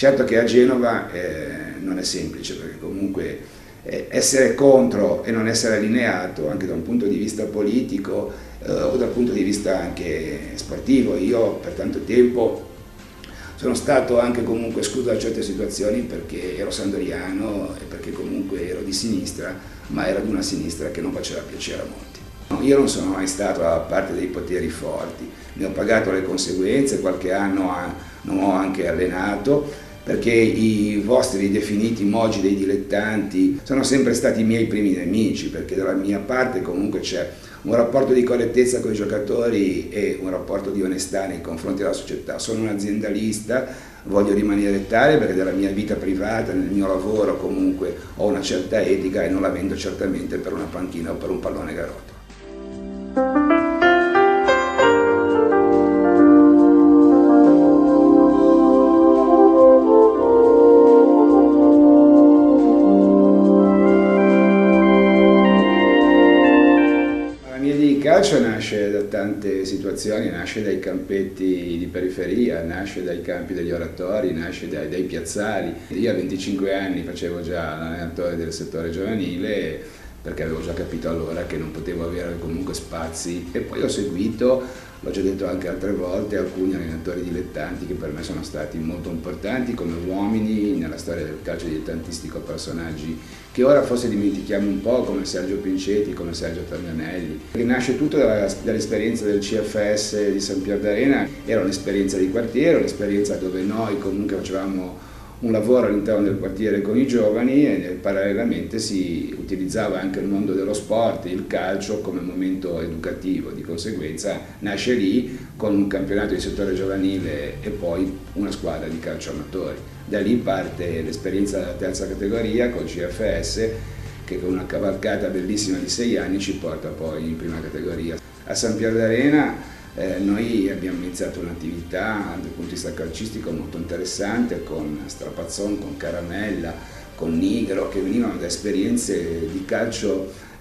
Certo che a Genova non è semplice, perché comunque essere contro e non essere allineato anche da un punto di vista politico o dal punto di vista anche sportivo. Io per tanto tempo sono stato anche comunque escluso da certe situazioni perché ero sandoriano e perché comunque ero di sinistra, ma ero di una sinistra che non faceva piacere a molti. Io non sono mai stato a parte dei poteri forti, ne ho pagato le conseguenze, qualche anno non ho anche allenato, perché i vostri definiti mogi dei dilettanti sono sempre stati i miei primi nemici, perché dalla mia parte comunque c'è un rapporto di correttezza con i giocatori e un rapporto di onestà nei confronti della società. Sono un aziendalista, voglio rimanere tale perché nella mia vita privata, nel mio lavoro comunque ho una certa etica e non la vendo certamente per una panchina o per un pallone garotto. Il calcio nasce da tante situazioni, nasce dai campetti di periferia, nasce dai campi degli oratori, nasce dai piazzali. Io a 25 anni facevo già l'allenatore del settore giovanile perché avevo già capito allora che non potevo avere comunque spazi, e poi ho seguito, l'ho già detto anche altre volte, alcuni allenatori dilettanti che per me sono stati molto importanti come uomini nella storia del calcio dilettantistico, personaggi che ora forse dimentichiamo un po', come Sergio Pincetti, come Sergio Taglianelli. Che nasce tutto dall'esperienza del CFS di San Pier d'Arena. Era un'esperienza di quartiere, un'esperienza dove noi comunque facevamo un lavoro all'interno del quartiere con i giovani e parallelamente si utilizzava anche il mondo dello sport, il calcio come momento educativo. Di conseguenza nasce lì con un campionato di settore giovanile e poi una squadra di calcio amatori. Da lì parte l'esperienza della terza categoria col CFS, che con una cavalcata bellissima di 6 anni ci porta poi in prima categoria. A San Pier d'Arena noi abbiamo iniziato un'attività dal punto di vista calcistico molto interessante con Strapazzon, con Caramella, con Nigro, che venivano da esperienze di calcio.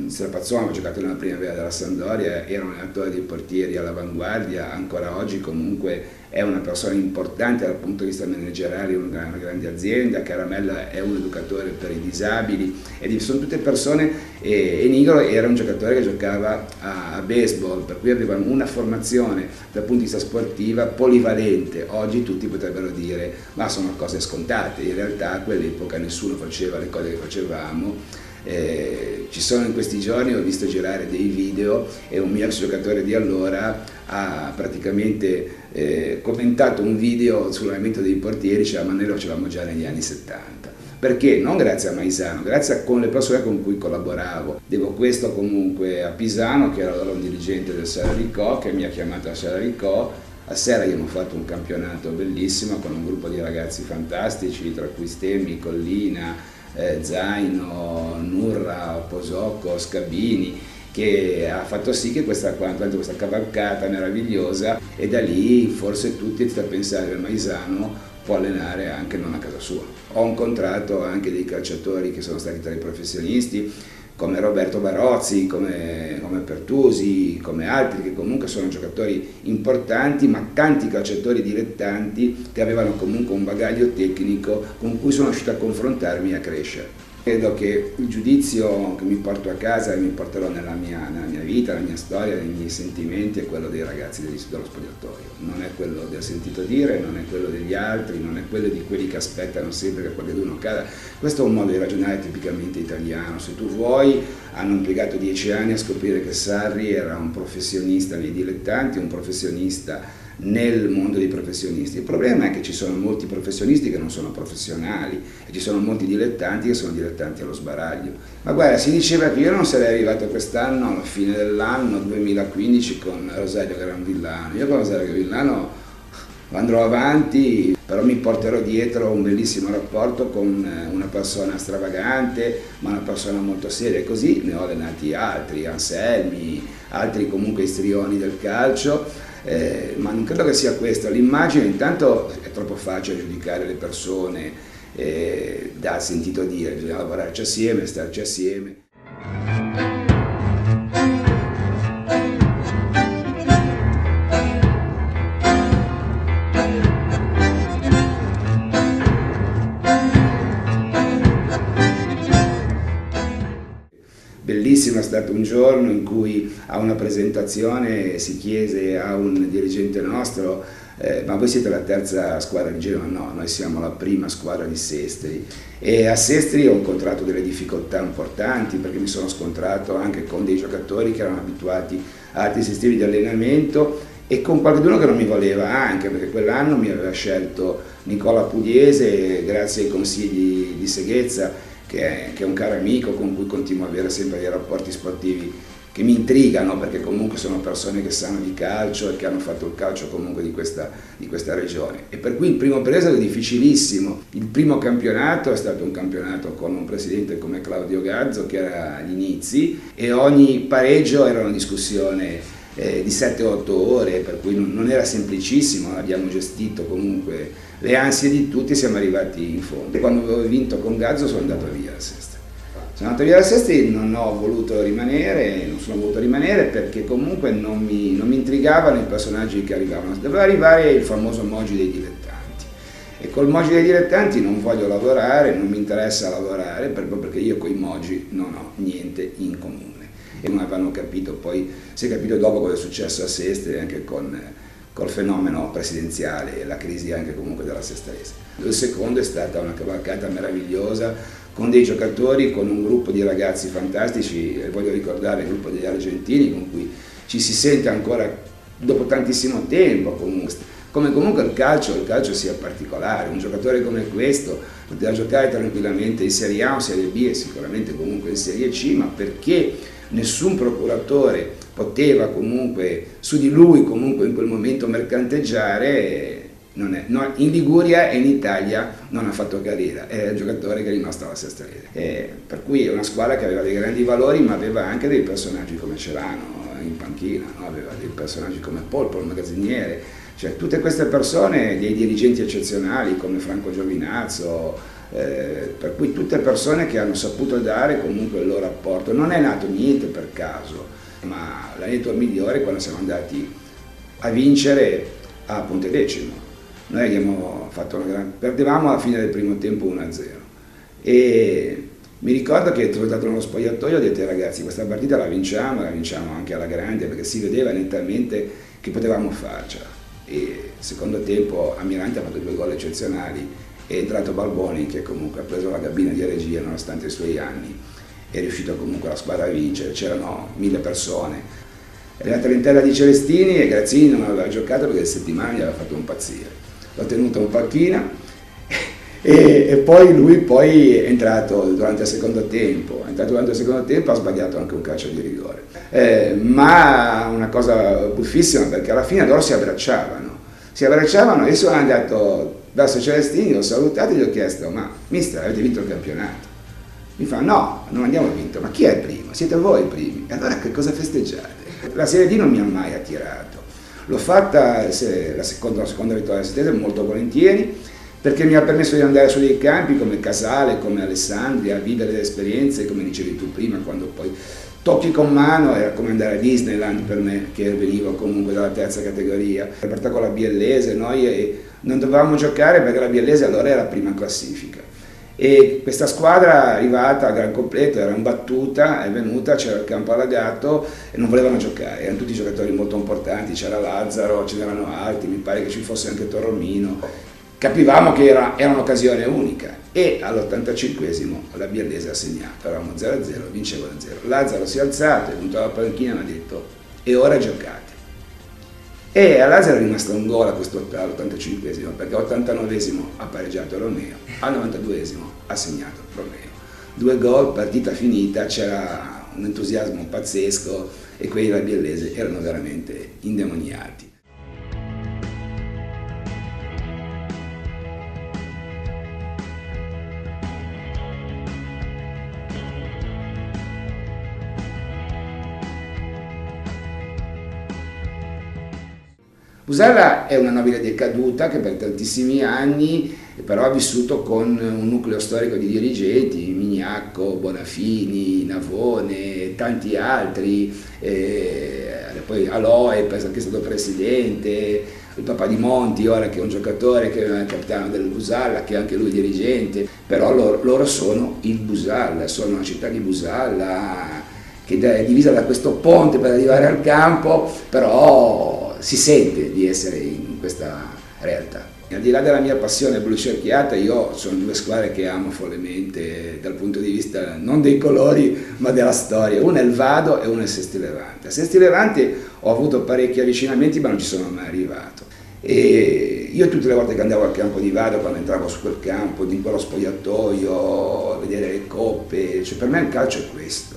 Strapazzon aveva giocato nella primavera della Sampdoria, era un allenatore dei portieri all'avanguardia, ancora oggi comunque è una persona importante dal punto di vista manageriale in una grande azienda. Caramella è un educatore per i disabili, e sono tutte persone, e Nigro era un giocatore che giocava a baseball, per cui avevano una formazione dal punto di vista sportiva polivalente. Oggi tutti potrebbero dire ma sono cose scontate, in realtà a quell'epoca nessuno faceva le cose che facevamo. Ci sono in questi giorni, ho visto girare dei video e un mio ex giocatore di allora ha praticamente commentato un video sull'allenamento dei portieri, cioè ma noi lo facevamo già negli anni 70. Perché? Non grazie a Maisano, grazie con le persone con cui collaboravo. Devo questo comunque a Pisano, che era allora un dirigente del Serraricò, che mi ha chiamato a Serraricò. A sera abbiamo fatto un campionato bellissimo con un gruppo di ragazzi fantastici, tra cui Stemmi, Collina, Zaino, Nurra, Posocco, Scabini, che ha fatto sì che questa cavalcata meravigliosa, e da lì forse tutti iniziano a pensare che Maisano può allenare anche non a casa sua. Ho incontrato anche dei calciatori che sono stati tra i professionisti, come Roberto Barozzi, come Pertusi, come altri che comunque sono giocatori importanti, ma tanti calciatori dilettanti che avevano comunque un bagaglio tecnico con cui sono riuscito a confrontarmi e a crescere. Credo che il giudizio che mi porto a casa e mi porterò nella mia vita, nella mia storia, nei miei sentimenti, è quello dei ragazzi dello spogliatoio. Non è quello del sentito dire, non è quello degli altri, non è quello di quelli che aspettano sempre che qualcuno cada. Questo è un modo di ragionare tipicamente italiano. Se tu vuoi, hanno impiegato 10 anni a scoprire che Sarri era un professionista nei dilettanti, un professionista nel mondo dei professionisti. Il problema è che ci sono molti professionisti che non sono professionali e ci sono molti dilettanti che sono dilettanti allo sbaraglio. Ma guarda, si diceva che io non sarei arrivato quest'anno, alla fine dell'anno 2015, con Rosario Gravillano. Io con Rosario Gravillano andrò avanti, però mi porterò dietro un bellissimo rapporto con una persona stravagante, ma una persona molto seria. E così ne ho allenati altri, Anselmi, altri comunque istrioni del calcio. Ma non credo che sia questa l'immagine. Intanto è troppo facile giudicare le persone dal sentito dire, bisogna lavorarci assieme, starci assieme. Bellissimo è stato un giorno in cui a una presentazione si chiese a un dirigente nostro ma voi siete la terza squadra di Genova? No, noi siamo la prima squadra di Sestri. E a Sestri ho incontrato delle difficoltà importanti perché mi sono scontrato anche con dei giocatori che erano abituati a altri sistemi di allenamento e con qualcuno che non mi voleva, anche perché quell'anno mi aveva scelto Nicola Pugliese grazie ai consigli di Seghezza, che è un caro amico con cui continuo ad avere sempre dei rapporti sportivi che mi intrigano, perché comunque sono persone che sanno di calcio e che hanno fatto il calcio comunque di questa regione. E per cui il primo periodo è stato difficilissimo. Il primo campionato è stato un campionato con un presidente come Claudio Gazzo, che era agli inizi, e ogni pareggio era una discussione di 7-8 ore, per cui non era semplicissimo, abbiamo gestito comunque le ansie di tutti e siamo arrivati in fondo. Quando avevo vinto con Gazzo sono andato via a Sestri. Sono andato via da Sestri, non sono voluto rimanere perché comunque non mi intrigavano i personaggi che arrivavano. Doveva arrivare il famoso Mogi dei dilettanti. E col Mogi dei dilettanti non voglio lavorare, non mi interessa lavorare, proprio perché io con i Mogi non ho niente in comune. E non avevano capito, poi si è capito dopo cosa è successo a Sestri, anche col fenomeno presidenziale e la crisi anche comunque della Sestrese. Il secondo è stata una cavalcata meravigliosa, con dei giocatori, con un gruppo di ragazzi fantastici, voglio ricordare il gruppo degli argentini con cui ci si sente ancora dopo tantissimo tempo, come comunque il calcio sia particolare, un giocatore come questo poteva giocare tranquillamente in Serie A o Serie B e sicuramente comunque in Serie C, ma perché nessun procuratore poteva comunque su di lui comunque in quel momento mercanteggiare. In Liguria e in Italia non ha fatto carriera, è il giocatore che è rimasto alla Sestrese. Per cui è una squadra che aveva dei grandi valori, ma aveva anche dei personaggi come Celano in panchina, no? Aveva dei personaggi come Polpo, il magazziniere, cioè tutte queste persone, dei dirigenti eccezionali come Franco Giovinazzo, per cui tutte persone che hanno saputo dare comunque il loro apporto. Non è nato niente per caso, ma l'aneddoto migliore è quando siamo andati a vincere a Pontedecimo. Noi abbiamo fatto perdevamo alla fine del primo tempo 1-0 e mi ricordo che sono andato nello spogliatoio e ho detto ai ragazzi questa partita la vinciamo anche alla grande, perché si vedeva nettamente che potevamo farcela. E secondo tempo Almirante ha fatto 2 gol eccezionali, è entrato Balboni che comunque ha preso la cabina di regia nonostante i suoi anni, è riuscito comunque la squadra a vincere, c'erano 1000 persone. È la trentella di Celestini e Grazzini non aveva giocato perché il settimana gli aveva fatto impazzire. L'ho tenuto un panchina e poi lui è entrato durante il secondo tempo, ha sbagliato anche un calcio di rigore, ma una cosa buffissima perché alla fine loro si abbracciavano e sono andato verso Celestini, l'ho salutato e gli ho chiesto ma mister avete vinto il campionato? Mi fa no, non abbiamo vinto, ma chi è il primo? Siete voi i primi, e allora che cosa festeggiate? La Serie D non mi ha mai attirato. L'ho fatta la seconda vittoria della Sestrese molto volentieri perché mi ha permesso di andare su dei campi come Casale, come Alessandria, a vivere delle esperienze, come dicevi tu prima, quando poi tocchi con mano, era come andare a Disneyland per me, che venivo comunque dalla terza categoria. Ho partito con la Biellese, noi non dovevamo giocare perché la Biellese allora era prima classifica. E questa squadra arrivata a gran completo, era imbattuta, è venuta, c'era il campo allagato e non volevano giocare, erano tutti giocatori molto importanti, c'era Lazzaro, ce n'erano altri, mi pare che ci fosse anche Torromino, capivamo che era un'occasione unica e all'85esimo la Biellese ha segnato, eravamo 0-0, vincevo 0. Lazzaro si è alzato, è venuto alla panchina e mi ha detto e ora giocate. E a Lazzaro è rimasto un gol a questo all'85esimo, perché all'89esimo ha pareggiato Romeo, al 92esimo ha segnato Romeo. 2 gol, partita finita, c'era un entusiasmo pazzesco e quelli della Biellese erano veramente indemoniati. Busalla è una nobile decaduta che per tantissimi anni però ha vissuto con un nucleo storico di dirigenti, Mignacco, Bonafini, Navone e tanti altri, poi Aloe che è stato presidente, il papà di Monti ora che è un giocatore che è il capitano del Busalla, che è anche lui dirigente, però loro sono il Busalla, sono la città di Busalla che è divisa da questo ponte per arrivare al campo, però si sente di essere in questa realtà. Al di là della mia passione blu cerchiata, io sono due squadre che amo follemente dal punto di vista non dei colori ma della storia. Una è il Vado e una è il Sesti Levante. A Sesti Levante ho avuto parecchi avvicinamenti ma non ci sono mai arrivato. E io tutte le volte che andavo al campo di Vado, quando entravo su quel campo, in quello spogliatoio, a vedere le coppe, cioè per me il calcio è questo.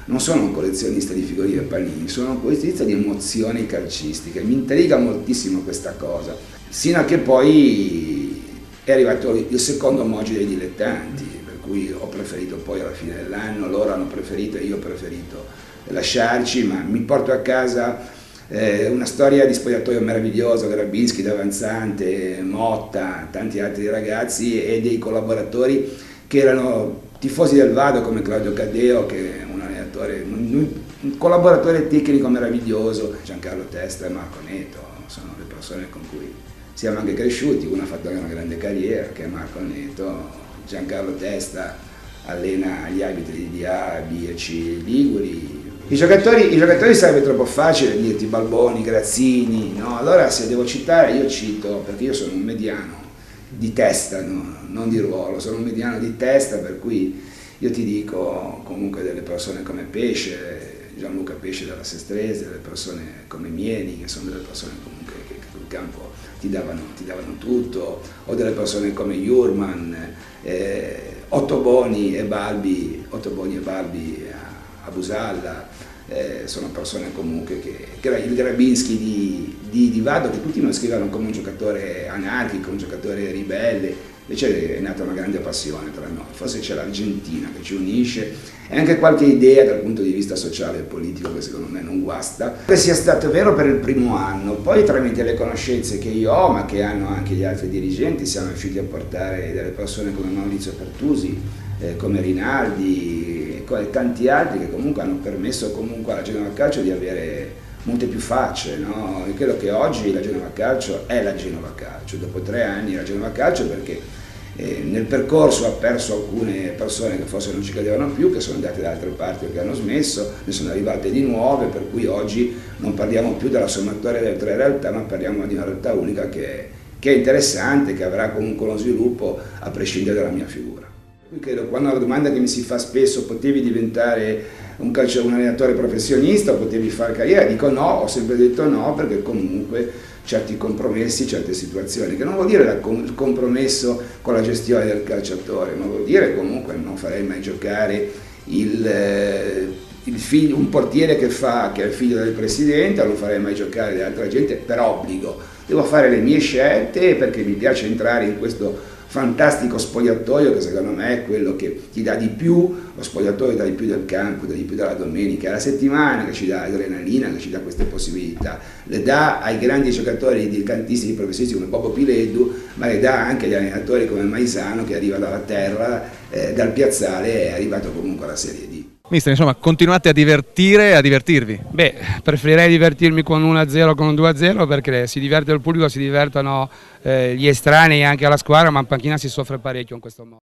Non sono un collezionista di figurine e panini, sono un collezionista di emozioni calcistiche. Mi intriga moltissimo questa cosa, sino a che poi è arrivato il secondo Mogi dei dilettanti, per cui ho preferito poi alla fine dell'anno, loro hanno preferito e io ho preferito lasciarci, ma mi porto a casa una storia di spogliatoio meraviglioso, Grabinski, Davanzante, Motta, tanti altri ragazzi e dei collaboratori che erano tifosi del Vado come Claudio Caddeo, che è un allenatore, un collaboratore tecnico meraviglioso, Giancarlo Testa e Marco Neto, sono le persone con cui siamo anche cresciuti. Uno ha fatto una grande carriera che è Marco Neto, Giancarlo Testa allena gli arbitri di A, B e C Liguri. I giocatori sarebbe troppo facile dirti Balboni, Grazzini, no? Allora se devo citare io cito, perché io sono un mediano di testa, no? Non di ruolo, sono un mediano di testa, per cui io ti dico comunque delle persone come Pesce, Gianluca Pesce della Sestrese, delle persone come Mieli, che sono delle persone comunque che sul campo ti davano tutto, o delle persone come Jurman, Ottoboni e Balbi a Busalla, sono persone comunque che il Grabinski di Vado, che tutti non scrivono come un giocatore anarchico, un giocatore ribelle, invece è nata una grande passione tra noi, forse c'è l'Argentina che ci unisce e anche qualche idea dal punto di vista sociale e politico che secondo me non guasta. Che sia stato vero per il primo anno, poi tramite le conoscenze che io ho, ma che hanno anche gli altri dirigenti, siamo riusciti a portare delle persone come Maurizio Pertusi, come Rinaldi e tanti altri che comunque hanno permesso comunque alla Genova Calcio di avere molte più facce, no? Io credo che oggi la Genova Calcio è la Genova Calcio, dopo 3 anni la Genova Calcio, perché nel percorso ha perso alcune persone che forse non ci credevano più, che sono andate da altre parti o che hanno smesso, ne sono arrivate di nuove, per cui oggi non parliamo più della sommatoria delle 3 realtà, ma parliamo di una realtà unica che è interessante, che avrà comunque uno sviluppo a prescindere dalla mia figura. Credo, quando la domanda che mi si fa spesso, potevi diventare un allenatore professionista o potevi fare carriera, dico no, ho sempre detto no, perché comunque certi compromessi, certe situazioni, che non vuol dire il compromesso con la gestione del calciatore, ma vuol dire comunque non farei mai giocare un portiere che è il figlio del presidente, non farei mai giocare altra gente per obbligo. Devo fare le mie scelte perché mi piace entrare in questo fantastico spogliatoio che secondo me è quello che ti dà di più, lo spogliatoio dà di più del campo, dà di più della domenica, è la settimana che ci dà adrenalina, che ci dà queste possibilità, le dà ai grandi giocatori dilettantisti, professionisti come Bobo Pileddu, ma le dà anche agli allenatori come Maisano che arriva dalla terra, dal piazzale e è arrivato comunque alla Serie D. Mister, insomma, continuate a divertire e a divertirvi? Beh, preferirei divertirmi con 1-0 con un 2-0 perché si diverte il pubblico, si divertono gli estranei anche alla squadra, ma in panchina si soffre parecchio in questo modo.